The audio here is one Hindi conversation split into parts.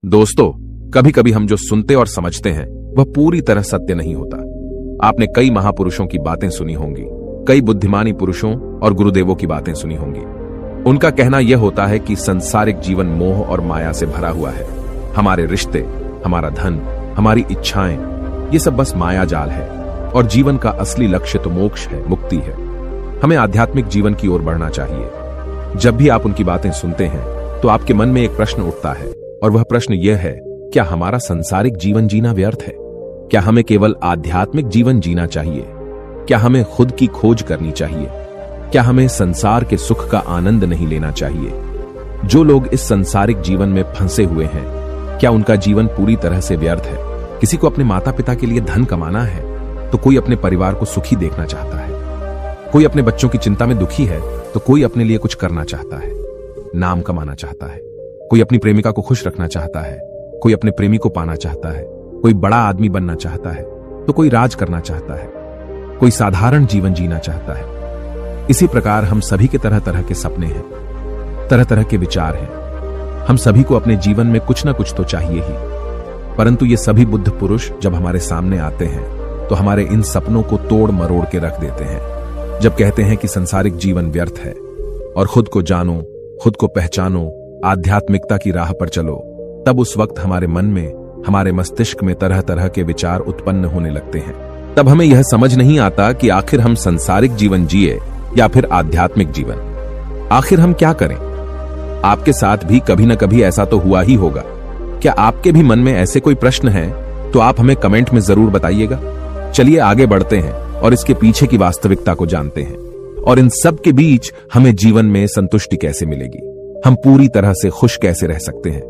दोस्तों, कभी कभी हम जो सुनते और समझते हैं वह पूरी तरह सत्य नहीं होता। आपने कई महापुरुषों की बातें सुनी होंगी, कई बुद्धिमानी पुरुषों और गुरुदेवों की बातें सुनी होंगी। उनका कहना यह होता है कि सांसारिक जीवन मोह और माया से भरा हुआ है। हमारे रिश्ते, हमारा धन, हमारी इच्छाएं, ये सब बस माया जाल है और जीवन का असली लक्ष्य तो मोक्ष है, मुक्ति है। हमें आध्यात्मिक जीवन की ओर बढ़ना चाहिए। जब भी आप उनकी बातें सुनते हैं तो आपके मन में एक प्रश्न उठता है, और वह प्रश्न यह है, क्या हमारा सांसारिक जीवन जीना व्यर्थ है? क्या हमें केवल आध्यात्मिक जीवन जीना चाहिए? क्या हमें खुद की खोज करनी चाहिए? क्या हमें संसार के सुख का आनंद नहीं लेना चाहिए? जो लोग इस सांसारिक जीवन में फंसे हुए हैं, क्या उनका जीवन पूरी तरह से व्यर्थ है? किसी को अपने माता पिता के लिए धन कमाना है तो कोई अपने परिवार को सुखी देखना चाहता है, कोई अपने बच्चों की चिंता में दुखी है तो कोई अपने लिए कुछ करना चाहता है, नाम कमाना चाहता है, कोई अपनी प्रेमिका को खुश रखना चाहता है, कोई अपने प्रेमी को पाना चाहता है, कोई बड़ा आदमी बनना चाहता है तो कोई राज करना चाहता है, कोई साधारण जीवन जीना चाहता है। इसी प्रकार हम सभी के तरह तरह के सपने हैं, तरह तरह के विचार हैं। हम सभी को अपने जीवन में कुछ ना कुछ तो चाहिए ही, परंतु ये सभी बुद्ध पुरुष जब हमारे सामने आते हैं तो हमारे इन सपनों को तोड़ मरोड़ के रख देते हैं। जब कहते हैं कि सांसारिक जीवन व्यर्थ है और खुद को जानो, खुद को पहचानो, आध्यात्मिकता की राह पर चलो, तब उस वक्त हमारे मन में, हमारे मस्तिष्क में तरह तरह के विचार उत्पन्न होने लगते हैं। तब हमें यह समझ नहीं आता कि आखिर हम सांसारिक जीवन जिए या फिर आध्यात्मिक जीवन। आखिर हम क्या करें? आपके साथ भी कभी न कभी ऐसा तो हुआ ही होगा। क्या आपके भी मन में ऐसे कोई प्रश्न हैं तो आप हमें कमेंट में जरूर बताइएगा। चलिए आगे बढ़ते हैं और इसके पीछे की वास्तविकता को जानते हैं, और इन सब के बीच हमें जीवन में संतुष्टि कैसे मिलेगी, हम पूरी तरह से खुश कैसे रह सकते हैं।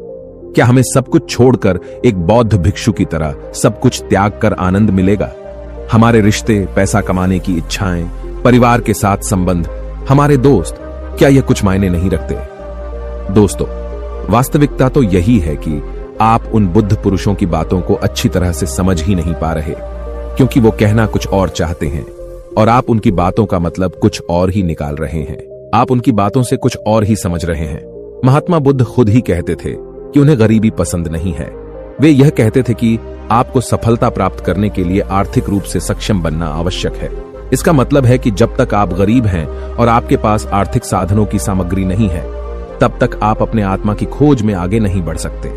क्या हमें सब कुछ छोड़कर एक बौद्ध भिक्षु की तरह सब कुछ त्याग कर आनंद मिलेगा? हमारे रिश्ते, पैसा कमाने की इच्छाएं, परिवार के साथ संबंध, हमारे दोस्त, क्या यह कुछ मायने नहीं रखते? दोस्तों, वास्तविकता तो यही है कि आप उन बुद्ध पुरुषों की बातों को अच्छी तरह से समझ ही नहीं पा रहे, क्योंकि वो कहना कुछ और चाहते हैं और आप उनकी बातों का मतलब कुछ और ही निकाल रहे हैं। आप उनकी बातों से कुछ और ही समझ रहे हैं। महात्मा बुद्ध खुद ही कहते थे कि उन्हें गरीबी पसंद नहीं है। वे यह कहते थे कि आपको सफलता प्राप्त करने के लिए आर्थिक रूप से सक्षम बनना आवश्यक है। इसका मतलब है कि जब तक आप गरीब हैं और आपके पास आर्थिक साधनों की सामग्री नहीं है, तब तक आप अपने आत्मा की खोज में आगे नहीं बढ़ सकते।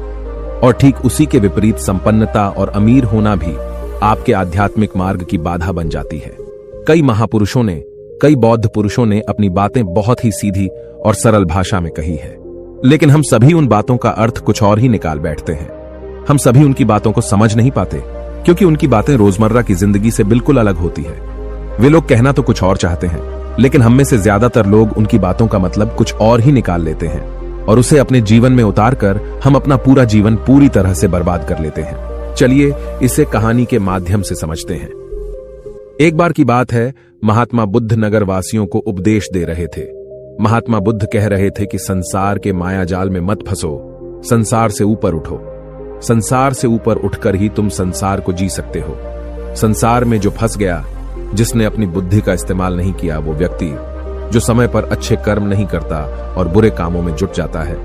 और ठीक उसी के विपरीत संपन्नता और अमीर होना भी आपके आध्यात्मिक मार्ग की बाधा बन जाती है। कई महापुरुषों ने, कई बौद्ध पुरुषों ने अपनी बातें बहुत ही सीधी और सरल भाषा में कही है, लेकिन हम सभी उन बातों का अर्थ कुछ और ही निकाल बैठते हैं। हम सभी उनकी बातों को समझ नहीं पाते, क्योंकि उनकी बातें रोजमर्रा की जिंदगी से बिल्कुल अलग होती है। वे लोग कहना तो कुछ और चाहते हैं, लेकिन हम में से ज्यादातर लोग उनकी बातों का मतलब कुछ और ही निकाल लेते हैं और उसे अपने जीवन में उतारकर हम अपना पूरा जीवन पूरी तरह से बर्बाद कर लेते हैं। चलिए इसे कहानी के माध्यम से समझते हैं। एक बार की बात है, महात्मा बुद्ध नगर वासियों को उपदेश दे रहे थे। महात्मा बुद्ध कह रहे थे कि संसार के माया जाल में मत फंसो, संसार से ऊपर उठो। संसार से ऊपर उठकर ही तुम संसार को जी सकते हो। संसार में जो फंस गया, जिसने अपनी बुद्धि का इस्तेमाल नहीं किया, वो व्यक्ति जो समय पर अच्छे कर्म नहीं करता और बुरे कामों में जुट जाता है,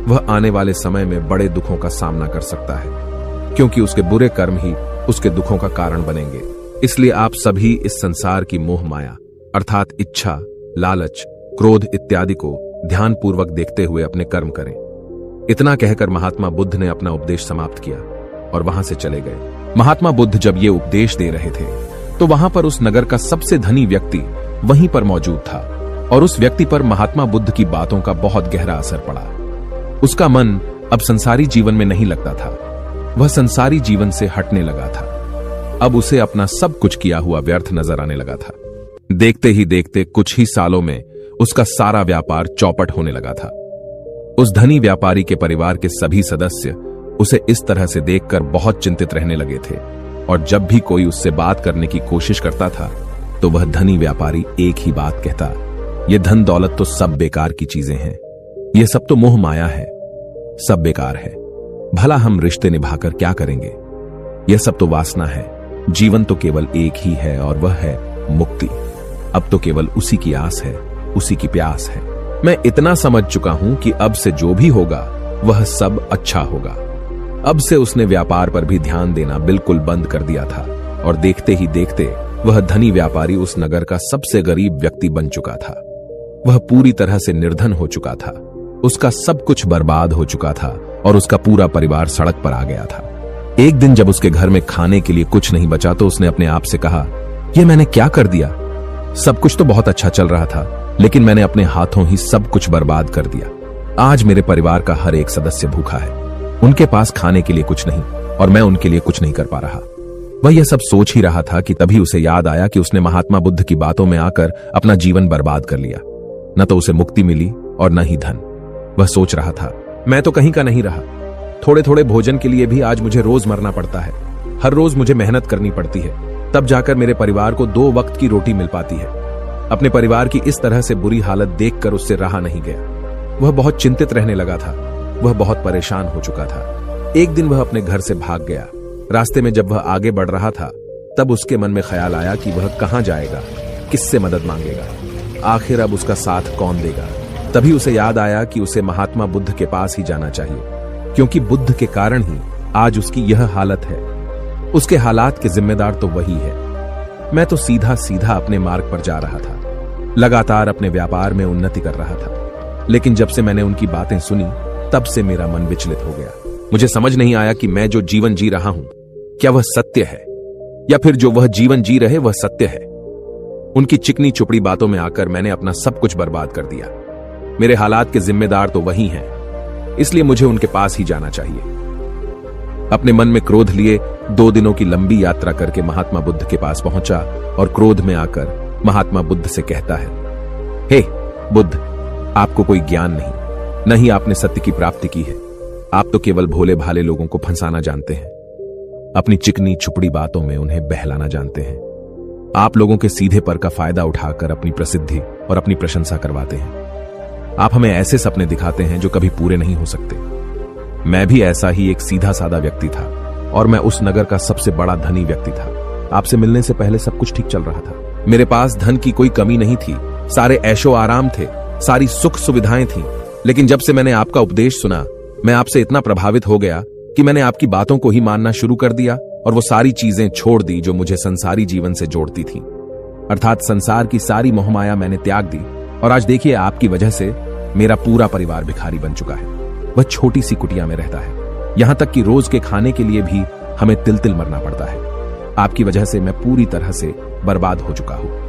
वह आने वाले समय में बड़े दुखों का सामना कर सकता है, क्योंकि उसके बुरे कर्म ही उसके दुखों का कारण बनेंगे। इसलिए आप सभी इस संसार की मोह माया अर्थात इच्छा, लालच, क्रोध इत्यादि को ध्यानपूर्वक देखते हुए अपने कर्म करें। इतना कहकर महात्मा बुद्ध ने अपना उपदेश समाप्त किया और वहां से चले गए। महात्मा बुद्ध जब ये उपदेश दे रहे थे तो वहां पर उस नगर का सबसे धनी व्यक्ति वहीं पर मौजूद था, और उस व्यक्ति पर महात्मा बुद्ध की बातों का बहुत गहरा असर पड़ा। उसका मन अब संसारी जीवन में नहीं लगता था, वह संसारी जीवन से हटने लगा था। अब उसे अपना सब कुछ किया हुआ व्यर्थ नजर आने लगा था। देखते ही देखते कुछ ही सालों में उसका सारा व्यापार चौपट होने लगा था। उस धनी व्यापारी के परिवार के सभी सदस्य उसे इस तरह से देखकर बहुत चिंतित रहने लगे थे, और जब भी कोई उससे बात करने की कोशिश करता था तो वह धनी व्यापारी एक ही बात कहता, ये धन दौलत तो सब बेकार की चीजें हैं, ये सब तो मोह माया है, सब बेकार है। भला हम रिश्ते निभाकर क्या करेंगे? यह सब तो वासना है। जीवन तो केवल एक ही है और वह है मुक्ति। अब तो केवल उसी की आस है, उसी की प्यास है। मैं इतना समझ चुका हूं कि अब से जो भी होगा वह सब अच्छा होगा। अब से उसने व्यापार पर भी ध्यान देना बिल्कुल बंद कर दिया था और देखते ही देखते वह धनी व्यापारी उस नगर का सबसे गरीब व्यक्ति बन चुका था। वह पूरी तरह से निर्धन हो चुका था। उसका सब कुछ बर्बाद हो चुका था और उसका पूरा परिवार सड़क पर आ गया था। एक दिन जब उसके घर में खाने के लिए कुछ नहीं बचा तो उसने अपने आप से कहा, यह मैंने क्या कर दिया? सब कुछ तो बहुत अच्छा चल रहा था, लेकिन मैंने अपने हाथों ही सब कुछ बर्बाद कर दिया। आज मेरे परिवार का हर एक सदस्य भूखा है। उनके पास खाने के लिए कुछ नहीं और मैं उनके लिए कुछ नहीं कर पा रहा। वह यह सब सोच ही रहा था कि तभी उसे याद आया कि उसने महात्मा बुद्ध की बातों में आकर अपना जीवन बर्बाद कर लिया। न तो उसे मुक्ति मिली और न ही धन। वह सोच रहा था, मैं तो कहीं का नहीं रहा। थोड़े थोड़े भोजन के लिए भी आज मुझे रोज मरना पड़ता है। हर रोज मुझे मेहनत करनी पड़ती है, तब जाकर मेरे परिवार को 2 वक्त की रोटी मिल पाती है। अपने परिवार की इस तरह से बुरी हालत देखकर उससे रहा नहीं गया। वह बहुत चिंतित रहने लगा था। वह बहुत परेशान हो चुका था। एक दिन वह अपने घर से भाग गया। रास्ते में जब वह आगे बढ़ रहा था तब उसके मन में ख्याल आया कि वह कहां जाएगा, किससे मदद मांगेगा, आखिर अब उसका साथ कौन देगा। तभी उसे याद आया कि उसे महात्मा बुद्ध के पास ही जाना चाहिए, क्योंकि बुद्ध के कारण ही आज उसकी यह हालत है। उसके हालात के जिम्मेदार तो वही है। मैं तो सीधा सीधा अपने मार्ग पर जा रहा था, लगातार अपने व्यापार में उन्नति कर रहा था। लेकिन जब से मैंने उनकी बातें सुनी तब से मेरा मन विचलित हो गया। मुझे समझ नहीं आया कि मैं जो जीवन जी रहा हूं क्या वह सत्य है, या फिर जो वह जीवन जी रहे वह सत्य है। उनकी चिकनी चुपड़ी बातों में आकर मैंने अपना सब कुछ बर्बाद कर दिया। मेरे हालात के जिम्मेदार तो वही हैं, इसलिए मुझे उनके पास ही जाना चाहिए। अपने मन में क्रोध लिए 2 दिनों की लंबी यात्रा करके महात्मा बुद्ध के पास पहुंचा और क्रोध में आकर महात्मा बुद्ध से कहता है, हे बुद्ध, आपको कोई ज्ञान नहीं, न ही आपने सत्य की प्राप्ति की है। आप तो केवल भोले भाले लोगों को फंसाना जानते हैं। अपनी चिकनी छुपड़ी बातों में उन्हें बहलाना जानते हैं। आप लोगों के सीधे पर का फायदा उठाकर अपनी प्रसिद्धि और अपनी प्रशंसा करवाते हैं। आप हमें ऐसे सपने दिखाते हैं जो कभी पूरे नहीं हो सकते। मैं भी ऐसा ही एक सीधा साधा व्यक्ति था और मैं उस नगर का सबसे बड़ा धनी व्यक्ति था। आपसे मिलने से पहले सब कुछ ठीक चल रहा था। मेरे पास धन की कोई कमी नहीं थी, सारे ऐशो आराम थे, सारी सुख सुविधाएं थीं। लेकिन जब से मैंने आपका उपदेश सुना, मैं आपसे इतना प्रभावित हो गया कि मैंने आपकी बातों को ही मानना शुरू कर दिया और वो सारी चीजें छोड़ दी जो मुझे संसारी जीवन से जोड़ती थीं। अर्थात संसार की सारी मोहमाया मैंने त्याग दी और आज देखिए आपकी वजह से मेरा पूरा परिवार भिखारी बन चुका है। वह छोटी सी कुटिया में रहता है, यहां तक कि रोज के खाने के लिए भी हमें तिल तिल मरना पड़ता है। आपकी वजह से मैं पूरी तरह से बर्बाद हो चुका हूं।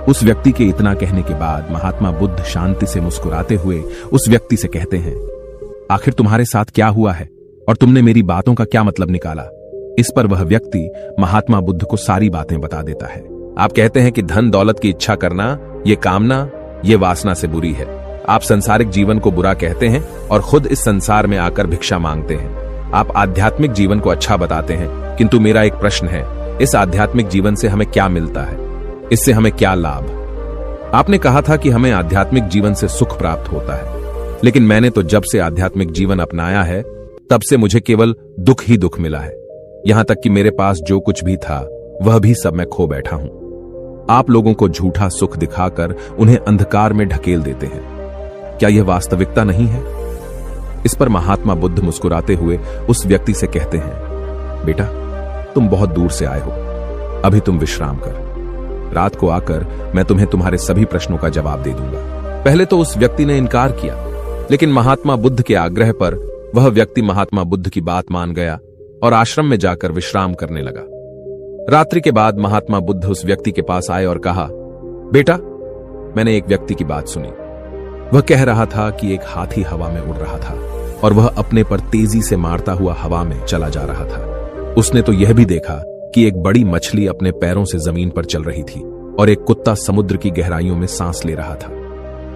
उस व्यक्ति के इतना कहने के बाद महात्मा बुद्ध शांति से मुस्कुराते हुए उस व्यक्ति से कहते हैं, आखिर तुम्हारे साथ क्या हुआ है और तुमने मेरी बातों का क्या मतलब निकाला? इस पर वह व्यक्ति महात्मा बुद्ध को सारी बातें बता देता है। आप कहते हैं कि धन दौलत की इच्छा करना, ये कामना, ये वासना से बुरी है। आप संसारिक जीवन को बुरा कहते हैं और खुद इस संसार में आकर भिक्षा मांगते हैं। आप आध्यात्मिक जीवन को अच्छा बताते हैं, किंतु मेरा एक प्रश्न है, इस आध्यात्मिक जीवन से हमें क्या मिलता है? इससे हमें क्या लाभ? आपने कहा था कि हमें आध्यात्मिक जीवन से सुख प्राप्त होता है, लेकिन मैंने तो जब से आध्यात्मिक जीवन अपनाया है तब से मुझे केवल दुख ही दुख मिला है। यहां तक कि मेरे पास जो कुछ भी था वह भी सब मैं खो बैठा हूं। आप लोगों को झूठा सुख दिखाकर उन्हें अंधकार में ढकेल देते हैं। क्या यह वास्तविकता नहीं है? इस पर महात्मा बुद्ध मुस्कुराते हुए उस व्यक्ति से कहते हैं, बेटा, तुम बहुत दूर से आए हो, अभी तुम विश्राम कर। रात को आकर मैं तुम्हें तुम्हारे सभी प्रश्नों का जवाब दे दूंगा। पहले तो उस व्यक्ति ने इनकार किया, लेकिन महात्मा बुद्ध के आग्रह पर वह व्यक्ति महात्मा बुद्ध की बात मान गया और आश्रम में जाकर विश्राम करने लगा। रात्रि के बाद महात्मा बुद्ध उस व्यक्ति के पास आए और कहा, बेटा, मैंने एक व्यक्ति की बात सुनी। वह कह रहा था कि एक हाथी हवा में उड़ रहा था और वह अपने पर तेजी से मारता हुआ हवा में चला जा रहा था। उसने तो यह भी देखा कि एक बड़ी मछली अपने पैरों से जमीन पर चल रही थी और एक कुत्ता समुद्र की गहराइयों में सांस ले रहा था।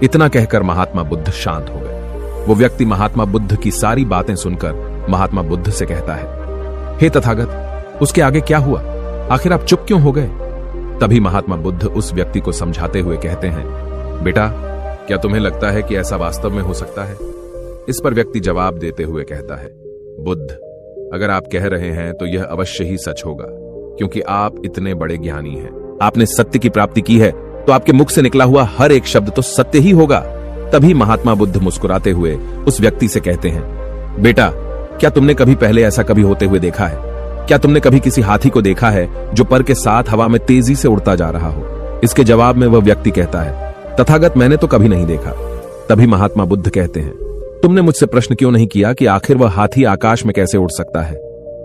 इतना कहकर महात्मा बुद्ध शांत हो गए। वो व्यक्ति महात्मा बुद्ध की सारी बातें सुनकर महात्मा बुद्ध से कहता है, हे तथागत, उसके आगे क्या हुआ? आखिर आप चुप क्यों हो गए? तभी महात्मा बुद्ध उस व्यक्ति को समझाते हुए कहते हैं, बेटा, क्या तुम्हें लगता है कि ऐसा वास्तव में हो सकता है? इस पर व्यक्ति जवाब देते हुए कहता है, बुद्ध, अगर आप कह रहे हैं तो यह अवश्य ही सच होगा, क्योंकि आप इतने बड़े ज्ञानी हैं। आपने सत्य की प्राप्ति की है तो आपके मुख से निकला हुआ हर एक शब्द तो सत्य ही होगा। तभी महात्मा बुद्ध मुस्कुराते हुए उस व्यक्ति से कहते हैं, बेटा, क्या तुमने कभी पहले ऐसा कभी होते हुए देखा है? क्या तुमने कभी किसी हाथी को देखा है जो पर के साथ हवा में तेजी से उड़ता जा रहा हो? इसके जवाब में वह व्यक्ति कहता है, तथागत मैंने तो कभी नहीं देखा। तभी महात्मा बुद्ध कहते हैं, तुमने मुझसे प्रश्न क्यों नहीं किया कि आखिर वह हाथी आकाश में कैसे उड़ सकता है?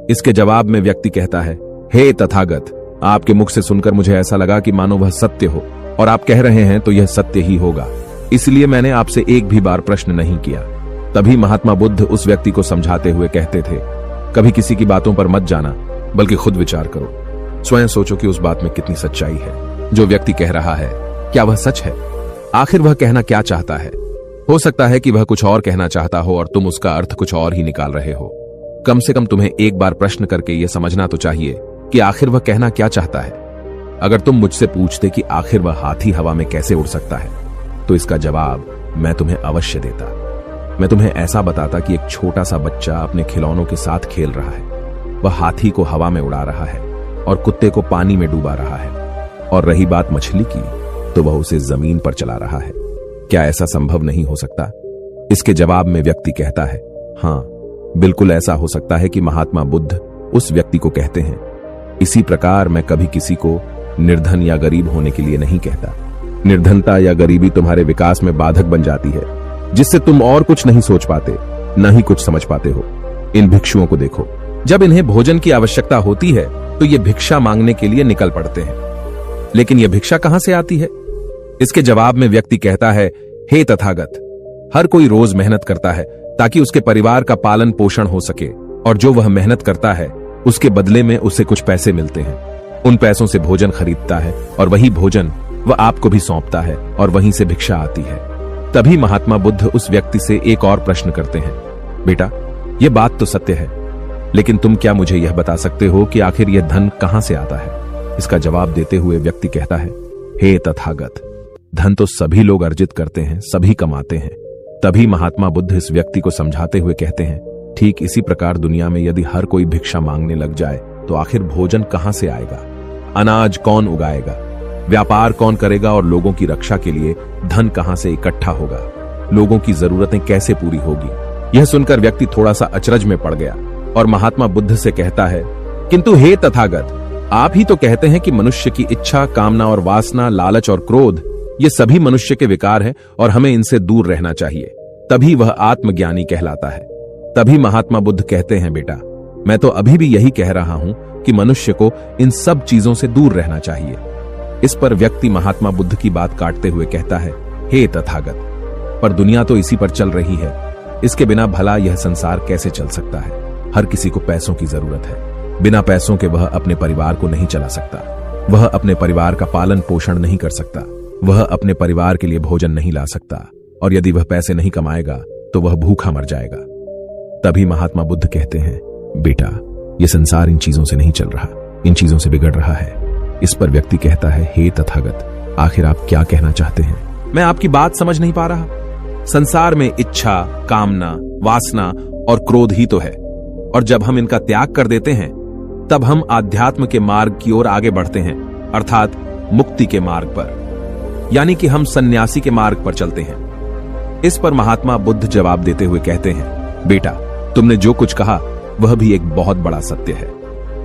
इसके जवाब में व्यक्ति कहता है, हे तथागत, आपके मुख से सुनकर मुझे ऐसा लगा कि मानो वह सत्य हो, और आप कह रहे हैं तो यह सत्य ही होगा, इसलिए मैंने आपसे एक भी बार प्रश्न नहीं किया। तभी महात्मा बुद्ध उस व्यक्ति को समझाते हुए कहते थे, कभी किसी की बातों पर मत जाना, बल्कि खुद विचार करो। स्वयं सोचो कि उस बात में कितनी सच्चाई है। जो व्यक्ति कह रहा है, क्या वह सच है? आखिर वह कहना क्या चाहता है? हो सकता है कि वह कुछ और कहना चाहता हो और तुम उसका अर्थ कुछ और ही निकाल रहे हो। कम से कम तुम्हें एक बार प्रश्न करके यह समझना तो चाहिए कि आखिर वह कहना क्या चाहता है। अगर तुम मुझसे पूछते कि आखिर वह हाथी हवा में कैसे उड़ सकता है, तो इसका जवाब मैं तुम्हें अवश्य देता। मैं तुम्हें ऐसा बताता कि एक छोटा सा बच्चा अपने खिलौनों के साथ खेल रहा है। वह हाथी को हवा में उड़ा रहा है और कुत्ते को पानी में डूबा रहा है, और रही बात मछली की, तो वह उसे जमीन पर चला रहा है। क्या ऐसा संभव नहीं हो सकता? इसके जवाब में व्यक्ति कहता है, हां, बिल्कुल ऐसा हो सकता है कि महात्मा बुद्ध उस व्यक्ति को कहते हैं। इसी प्रकार मैं कभी किसी को निर्धन या गरीब होने के लिए नहीं कहता। निर्धनता या गरीबी तुम्हारे विकास में बाधक बन जाती है, जिससे तुम और कुछ नहीं सोच पाते, न ही कुछ समझ पाते हो। इन भिक्षुओं को देखो, जब इन्हें भोजन की आवश्यकता होती है तो ये भिक्षा मांगने के लिए निकल पड़ते हैं। लेकिन यह भिक्षा कहां से आती है? इसके जवाब में व्यक्ति कहता है, हे तथागत, हर कोई रोज मेहनत करता है ताकि उसके परिवार का पालन पोषण हो सके, और जो वह मेहनत करता है उसके बदले में उसे कुछ पैसे मिलते हैं। उन पैसों से भोजन खरीदता है, और वही भोजन वह आपको भी सौंपता है, और वहीं से भिक्षा आती है। तभी महात्मा बुद्ध उस व्यक्ति से एक और प्रश्न करते हैं, बेटा, यह बात तो सत्य है, लेकिन तुम क्या मुझे यह बता सकते हो कि आखिर यह धन कहां से आता है? इसका जवाब देते हुए व्यक्ति कहता है, हे तथागत, धन तो सभी लोग अर्जित करते हैं, सभी कमाते हैं। तभी महात्मा बुद्ध इस व्यक्ति को समझाते हुए कहते हैं, ठीक इसी प्रकार दुनिया में यदि हर कोई भिक्षा मांगने लग जाए तो आखिर भोजन कहां से आएगा? अनाज कौन उगाएगा? व्यापार कौन करेगा? और लोगों की रक्षा के लिए धन कहां से इकट्ठा होगा? लोगों की जरूरतें कैसे पूरी होगी? यह सुनकर व्यक्ति थोड़ा सा अचरज में पड़ गया और महात्मा बुद्ध से कहता है, किंतु हे तथागत, आप ही तो कहते हैं कि मनुष्य की इच्छा, कामना और वासना, लालच और क्रोध, ये सभी मनुष्य के विकार हैं और हमें इनसे दूर रहना चाहिए, तभी वह आत्मज्ञानी कहलाता है। तभी महात्मा बुद्ध कहते हैं, बेटा, मैं तो अभी भी यही कह रहा हूं कि मनुष्य को इन सब चीजों से दूर रहना चाहिए। इस पर व्यक्ति महात्मा बुद्ध की बात काटते हुए कहता है, हे तथागत, पर दुनिया तो इसी पर चल रही है, इसके बिना भला यह संसार कैसे चल सकता है? हर किसी को पैसों की जरूरत है। बिना पैसों के वह अपने परिवार को नहीं चला सकता, वह अपने परिवार का पालन पोषण नहीं कर सकता, वह अपने परिवार के लिए भोजन नहीं ला सकता, और यदि वह पैसे नहीं कमाएगा तो वह भूखा मर जाएगा। तभी महात्मा बुद्ध कहते हैं, बेटा, यह संसार इन चीजों से नहीं चल रहा, इन चीजों से बिगड़ रहा है। इस पर व्यक्ति कहता है, हे तथागत, आखिर आप क्या कहना चाहते हैं? मैं आपकी बात समझ नहीं पा रहा। संसार में इच्छा, कामना, वासना और क्रोध ही तो है, और जब हम इनका त्याग कर देते हैं तब हम आध्यात्म के मार्ग की ओर आगे बढ़ते हैं, अर्थात मुक्ति के मार्ग पर, यानी कि हम सन्यासी के मार्ग पर चलते हैं। इस पर महात्मा बुद्ध जवाब देते हुए कहते हैं, बेटा, तुमने जो कुछ कहा वह भी एक बहुत बड़ा सत्य है।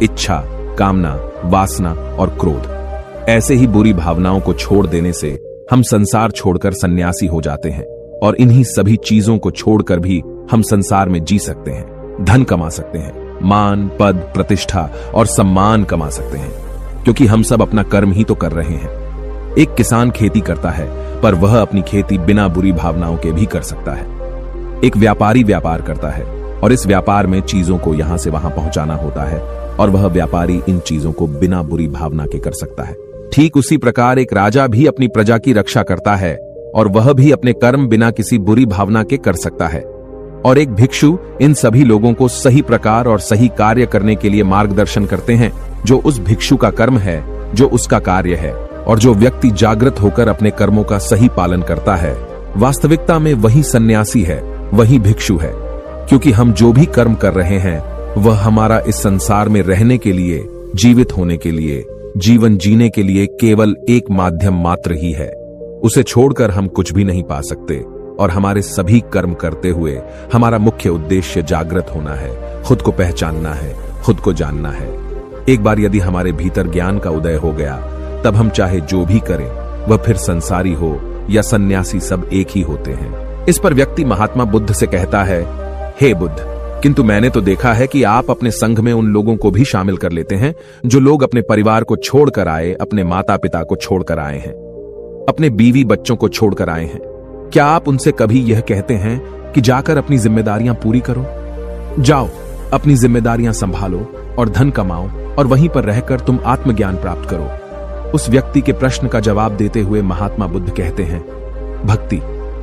इच्छा, कामना, वासना और क्रोध, ऐसे ही बुरी भावनाओं को छोड़ देने से हम संसार छोड़कर सन्यासी हो जाते हैं, और इन्हीं सभी चीजों को छोड़कर भी हम संसार में जी सकते हैं, धन कमा सकते हैं, मान, पद, प्रतिष्ठा और सम्मान कमा सकते हैं, क्योंकि हम सब अपना कर्म ही तो कर रहे हैं। एक किसान खेती करता है, पर वह अपनी खेती बिना बुरी भावनाओं के भी कर सकता है। एक व्यापारी व्यापार करता है, और इस व्यापार में चीजों को यहां से वहां पहुंचाना होता है, और वह व्यापारी इन चीजों को बिना बुरी भावना के कर सकता है। ठीक उसी प्रकार एक राजा भी अपनी प्रजा की रक्षा करता है, और वह भी अपने कर्म बिना किसी बुरी भावना के कर सकता है। और एक भिक्षु इन सभी लोगों को सही प्रकार और सही कार्य करने के लिए मार्गदर्शन करते हैं, जो उस भिक्षु का कर्म है, जो उसका कार्य है। और जो व्यक्ति जागृत होकर अपने कर्मों का सही पालन करता है, वास्तविकता में वही सन्यासी है, वही भिक्षु है, क्योंकि हम जो भी कर्म कर रहे हैं वह हमारा इस संसार में रहने के लिए, जीवित होने के लिए, जीवन जीने के लिए केवल एक माध्यम मात्र ही है। उसे छोड़कर हम कुछ भी नहीं पा सकते, और हमारे सभी कर्म करते हुए हमारा मुख्य उद्देश्य जागृत होना है, खुद को पहचानना है, खुद को जानना है। एक बार यदि हमारे भीतर ज्ञान का उदय हो गया, तब हम चाहे जो भी करें, वह फिर संसारी हो या सन्यासी, सब एक ही होते हैं। इस पर व्यक्ति महात्मा बुद्ध से कहता है, हे बुद्ध, किंतु मैंने तो देखा है कि आप अपने संघ में उन लोगों को भी शामिल कर लेते हैं जो लोग अपने परिवार को छोड़कर आए, अपने माता पिता को छोड़कर आए हैं, अपने बीवी बच्चों को छोड़कर आए हैं। क्या आप उनसे कभी यह कहते हैं कि जाकर अपनी जिम्मेदारियां पूरी करो? जाओ, अपनी जिम्मेदारियां संभालो और धन कमाओ और वहीं पर रहकर तुम आत्मज्ञान प्राप्त करो। उस व्यक्ति के प्रश्न का जवाब देते हुए महात्मा बुद्ध कहते हैं, भक्ति,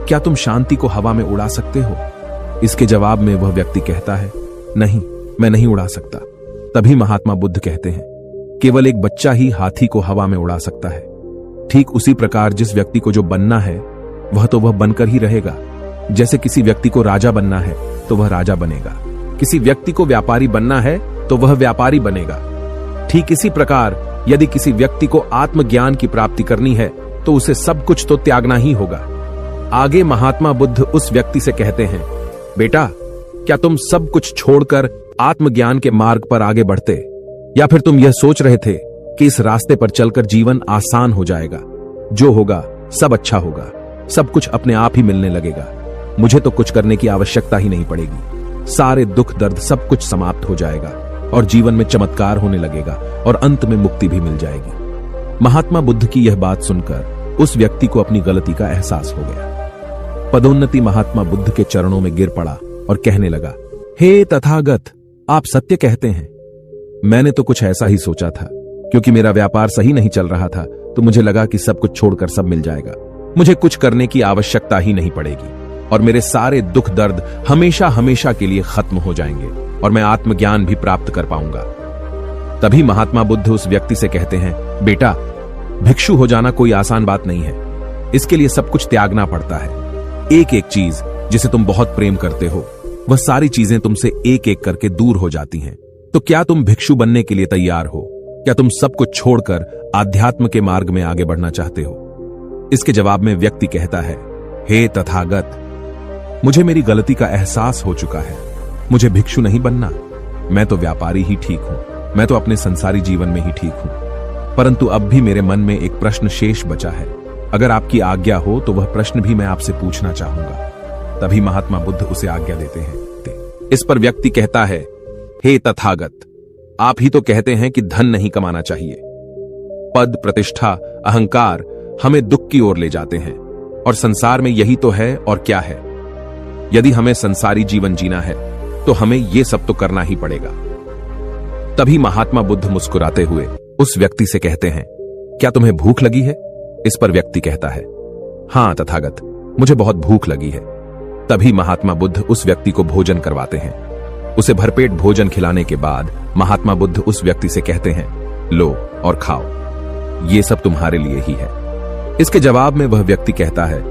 क्या तुम शांति को हवा में उड़ा सकते हो? इसके जवाब में वह व्यक्ति कहता है, नहीं, मैं नहीं उड़ा सकता। तभी महात्मा बुद्ध कहते हैं, केवल एक बच्चा ही हाथी को हवा में उड़ा सकता है। ठीक उसी प्रकार जिस व्यक्ति को जो बनना है वह तो वह बनकर ही रहेगा। जैसे किसी व्यक्ति को राजा बनना है तो वह राजा बनेगा, किसी व्यक्ति को व्यापारी बनना है तो वह व्यापारी बनेगा। ठीक इसी प्रकार यदि किसी व्यक्ति को आत्मज्ञान की प्राप्ति करनी है तो उसे सब कुछ तो त्यागना ही होगा। आगे महात्मा बुद्ध उस व्यक्ति से कहते हैं, बेटा, क्या तुम सब कुछ छोड़कर आत्मज्ञान के मार्ग पर आगे बढ़ते, या फिर तुम यह सोच रहे थे कि इस रास्ते पर चलकर जीवन आसान हो जाएगा, जो होगा सब अच्छा होगा, सब कुछ अपने आप ही मिलने लगेगा, मुझे तो कुछ करने की आवश्यकता ही नहीं पड़ेगी, सारे दुख दर्द सब कुछ समाप्त हो जाएगा और जीवन में चमत्कार होने लगेगा और अंत में मुक्ति भी मिल जाएगी। महात्मा बुद्ध की यह बात सुनकर उस व्यक्ति को अपनी गलती का एहसास हो गया। पदोन्नति महात्मा बुद्ध के चरणों में गिर पड़ा और कहने लगा, हे तथागत, आप सत्य कहते हैं। मैंने तो कुछ ऐसा ही सोचा था, क्योंकि मेरा व्यापार सही नहीं चल रहा था तो मुझे लगा कि सब कुछ छोड़कर सब मिल जाएगा, मुझे कुछ करने की आवश्यकता ही नहीं पड़ेगी और मेरे सारे दुख दर्द हमेशा हमेशा के लिए खत्म हो जाएंगे और मैं आत्मज्ञान भी प्राप्त कर पाऊंगा। तभी महात्मा बुद्ध उस व्यक्ति से कहते हैं, बेटा, भिक्षु हो जाना कोई आसान बात नहीं है, इसके लिए सब कुछ त्यागना पड़ता है। एक एक चीज जिसे तुम बहुत प्रेम करते हो, वह सारी चीजें तुमसे एक एक करके दूर हो जाती हैं। तो क्या तुम भिक्षु बनने के लिए तैयार हो? क्या तुम सब कुछ छोड़कर आध्यात्म के मार्ग में आगे बढ़ना चाहते हो? इसके जवाब में व्यक्ति कहता है, हे तथागत, मुझे मेरी गलती का एहसास हो चुका है, मुझे भिक्षु नहीं बनना, मैं तो व्यापारी ही ठीक हूं, मैं तो अपने संसारी जीवन में ही ठीक हूं। परंतु अब भी मेरे मन में एक प्रश्न शेष बचा है, अगर आपकी आज्ञा हो तो वह प्रश्न भी मैं आपसे पूछना चाहूंगा। तभी महात्मा बुद्ध उसे आज्ञा देते हैं। इस पर व्यक्ति कहता है, हे तथागत, आप ही तो कहते हैं कि धन नहीं कमाना चाहिए। पद, प्रतिष्ठा, अहंकार हमें दुख की ओर ले जाते हैं और संसार में यही तो है और क्या है। यदि हमें संसारी जीवन जीना है तो हमें यह सब तो करना ही पड़ेगा। तभी महात्मा बुद्ध मुस्कुराते हुए उस व्यक्ति से कहते हैं, क्या तुम्हें भूख लगी है? इस पर व्यक्ति कहता है, हां तथागत, मुझे बहुत भूख लगी है। तभी महात्मा बुद्ध उस व्यक्ति को भोजन करवाते हैं। उसे भरपेट भोजन खिलाने के बाद महात्मा बुद्ध उस व्यक्ति से कहते हैं, लो और खाओ, ये सब तुम्हारे लिए ही है। इसके जवाब में वह व्यक्ति कहता है,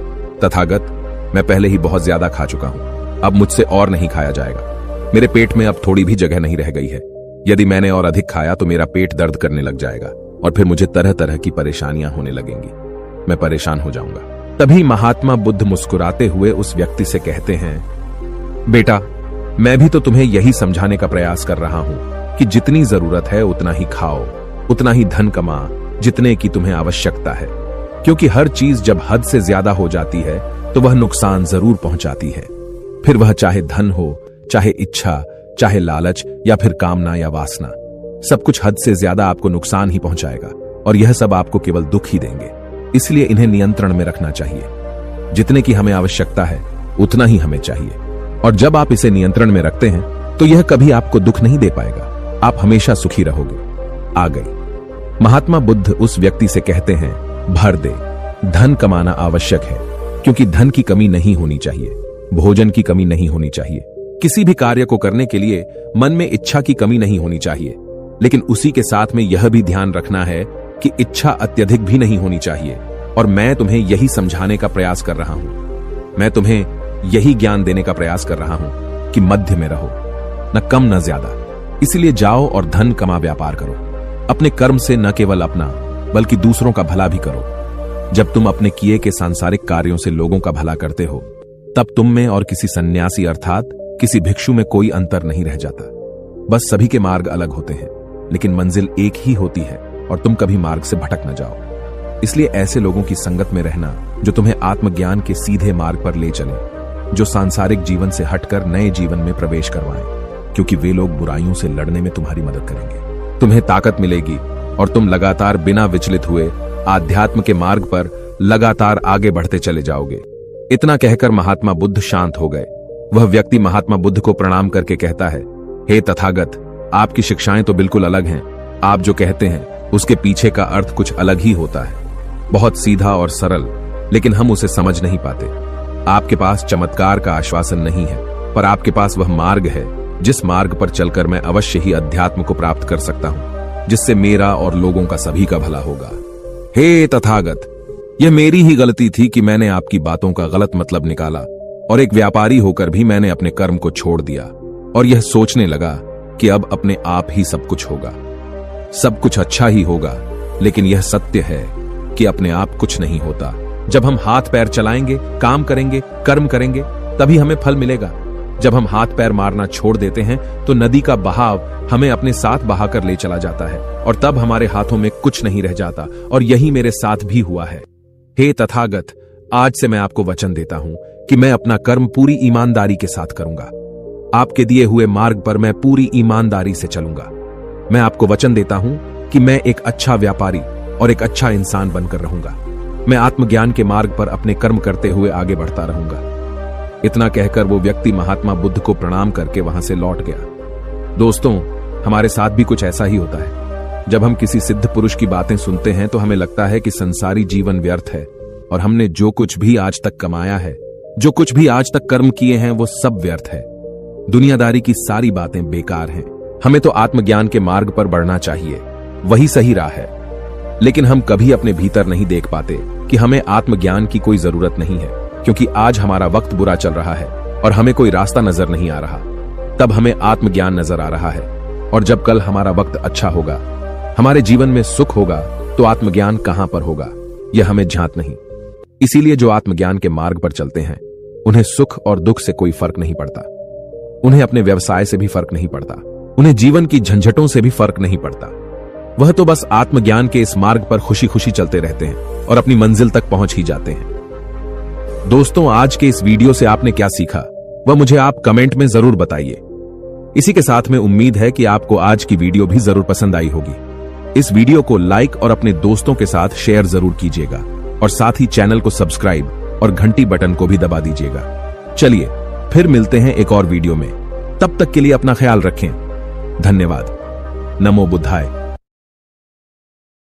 तथागत, मैं पहले ही बहुत ज्यादा खा चुका हूं, अब मुझसे और नहीं खाया जाएगा, मेरे पेट में अब थोड़ी भी जगह नहीं रह गई है। यदि मैंने और अधिक खाया तो मेरा पेट दर्द करने लग जाएगा और फिर मुझे तरह तरह की परेशानियां होने लगेंगी, मैं परेशान हो जाऊंगा। तभी महात्मा बुद्ध मुस्कुराते हुए उस व्यक्ति से कहते हैं, बेटा, मैं भी तो तुम्हें यही समझाने का प्रयास कर रहा हूं कि जितनी जरूरत है उतना ही खाओ, उतना ही धन कमा जितने की तुम्हें आवश्यकता है, क्योंकि हर चीज जब हद से ज्यादा हो जाती है तो वह नुकसान जरूर पहुंचाती है। फिर वह चाहे धन हो, चाहे इच्छा, चाहे लालच या फिर कामना या वासना, सब कुछ हद से ज्यादा आपको नुकसान ही पहुंचाएगा और यह सब आपको केवल दुख ही देंगे। इसलिए इन्हें नियंत्रण में रखना चाहिए। जितने की हमें आवश्यकता है उतना ही हमें चाहिए, और जब आप इसे नियंत्रण में रखते हैं तो यह कभी आपको दुख नहीं दे पाएगा, आप हमेशा सुखी रहोगे। आ गई। महात्मा बुद्ध उस व्यक्ति से कहते हैं, भर दे, धन कमाना आवश्यक है, क्योंकि धन की कमी नहीं होनी चाहिए, भोजन की कमी नहीं होनी चाहिए, किसी भी कार्य को करने के लिए मन में इच्छा की कमी नहीं होनी चाहिए। लेकिन उसी के साथ में यह भी ध्यान रखना है कि इच्छा अत्यधिक भी नहीं होनी चाहिए। और मैं तुम्हें यही समझाने का प्रयास कर रहा हूं, मैं तुम्हें यही ज्ञान देने का प्रयास कर रहा हूं कि मध्य में रहो, न कम न ज्यादा। इसलिए जाओ और धन कमा व्यापार करो, अपने कर्म से न केवल अपना बल्कि दूसरों का भला भी करो। जब तुम अपने किए के सांसारिक कार्यों से लोगों का भला करते हो तब तुम में और किसी सन्यासी अर्थात किसी भिक्षु में कोई अंतर नहीं रह जाता। बस सभी के मार्ग अलग होते हैं, लेकिन मंजिल एक ही होती है और तुम कभी मार्ग से भटक न जाओ। इसलिए ऐसे लोगों की संगत में रहना जो तुम्हें आत्मज्ञान के सीधे मार्ग पर ले चले, जो सांसारिक जीवन से हटकर नए जीवन में प्रवेश करवाएं, क्योंकि वे लोग बुराइयों से लड़ने में तुम्हारी मदद करेंगे। तुम्हें ताकत मिलेगी और तुम लगातार बिना विचलित हुए आध्यात्म के मार्ग पर लगातार आगे बढ़ते चले जाओगे। इतना कहकर महात्मा बुद्ध शांत हो गए। वह व्यक्ति महात्मा बुद्ध को प्रणाम करके कहता है, हे तथागत, आपकी शिक्षाएं तो बिल्कुल अलग हैं। आप जो कहते हैं उसके पीछे का अर्थ कुछ अलग ही होता है, बहुत सीधा और सरल, लेकिन हम उसे समझ नहीं पाते। आपके पास चमत्कार का आश्वासन नहीं है, पर आपके पास वह मार्ग है जिस मार्ग पर चलकर मैं अवश्य ही अध्यात्म को प्राप्त कर सकता हूं, जिससे मेरा और लोगों का सभी का भला होगा। हे तथागत, यह मेरी ही गलती थी कि मैंने आपकी बातों का गलत मतलब निकाला और एक व्यापारी होकर भी मैंने अपने कर्म को छोड़ दिया और यह सोचने लगा कि अब अपने आप ही सब कुछ होगा, सब कुछ अच्छा ही होगा। लेकिन यह सत्य है कि अपने आप कुछ नहीं होता। जब हम हाथ पैर चलाएंगे, काम करेंगे, कर्म करेंगे, तभी हमें फल मिलेगा। जब हम हाथ पैर मारना छोड़ देते हैं तो नदी का बहाव हमें अपने साथ बहाकर ले चला जाता है और तब हमारे हाथों में कुछ नहीं रह जाता। और यही मेरे साथ भी हुआ है। हे तथागत, आज से मैं आपको वचन देता हूं कि मैं अपना कर्म पूरी ईमानदारी के साथ करूंगा। आपके दिए हुए मार्ग पर मैं पूरी ईमानदारी से चलूंगा। मैं आपको वचन देता हूं कि मैं एक अच्छा व्यापारी और एक अच्छा इंसान बनकर रहूंगा। मैं आत्मज्ञान के मार्ग पर अपने कर्म करते हुए आगे बढ़ता रहूंगा। इतना कहकर वो व्यक्ति महात्मा बुद्ध को प्रणाम करके वहां से लौट गया। दोस्तों, हमारे साथ भी कुछ ऐसा ही होता है। जब हम किसी सिद्ध पुरुष की बातें सुनते हैं तो हमें लगता है कि संसारी जीवन व्यर्थ है और हमने जो कुछ भी आज तक कमाया है, जो कुछ भी आज तक कर्म किए हैं, वो सब व्यर्थ है। दुनियादारी की सारी बातें बेकार हैं। हमें तो आत्मज्ञान के मार्ग पर बढ़ना चाहिए, वही सही राह है। लेकिन हम कभी अपने भीतर नहीं देख पाते कि हमें आत्मज्ञान की कोई जरूरत नहीं है, क्योंकि आज हमारा वक्त बुरा चल रहा है और हमें कोई रास्ता नजर नहीं आ रहा। तब हमें आत्मज्ञान नजर आ रहा है, और जब कल हमारा वक्त अच्छा होगा, हमारे जीवन में सुख होगा, तो आत्मज्ञान कहां पर होगा यह हमें झांत नहीं। इसीलिए जो आत्मज्ञान के मार्ग पर चलते हैं उन्हें सुख और दुख से कोई फर्क नहीं पड़ता, उन्हें अपने व्यवसाय से भी फर्क नहीं पड़ता, उन्हें जीवन की झंझटों से भी फर्क नहीं पड़ता। वह तो बस आत्मज्ञान के इस मार्ग पर खुशी खुशी चलते रहते हैं और अपनी मंजिल तक पहुंच ही जाते हैं। दोस्तों, आज के इस वीडियो से आपने क्या सीखा वह मुझे आप कमेंट में जरूर बताइए। इसी के साथ में उम्मीद है कि आपको आज की वीडियो भी जरूर पसंद आई होगी। इस वीडियो को लाइक और अपने दोस्तों के साथ शेयर जरूर कीजिएगा और साथ ही चैनल को सब्सक्राइब और घंटी बटन को भी दबा दीजिएगा। चलिए फिर मिलते हैं एक और वीडियो में। तब तक के लिए अपना ख्याल रखें। धन्यवाद। नमो बुद्धाय।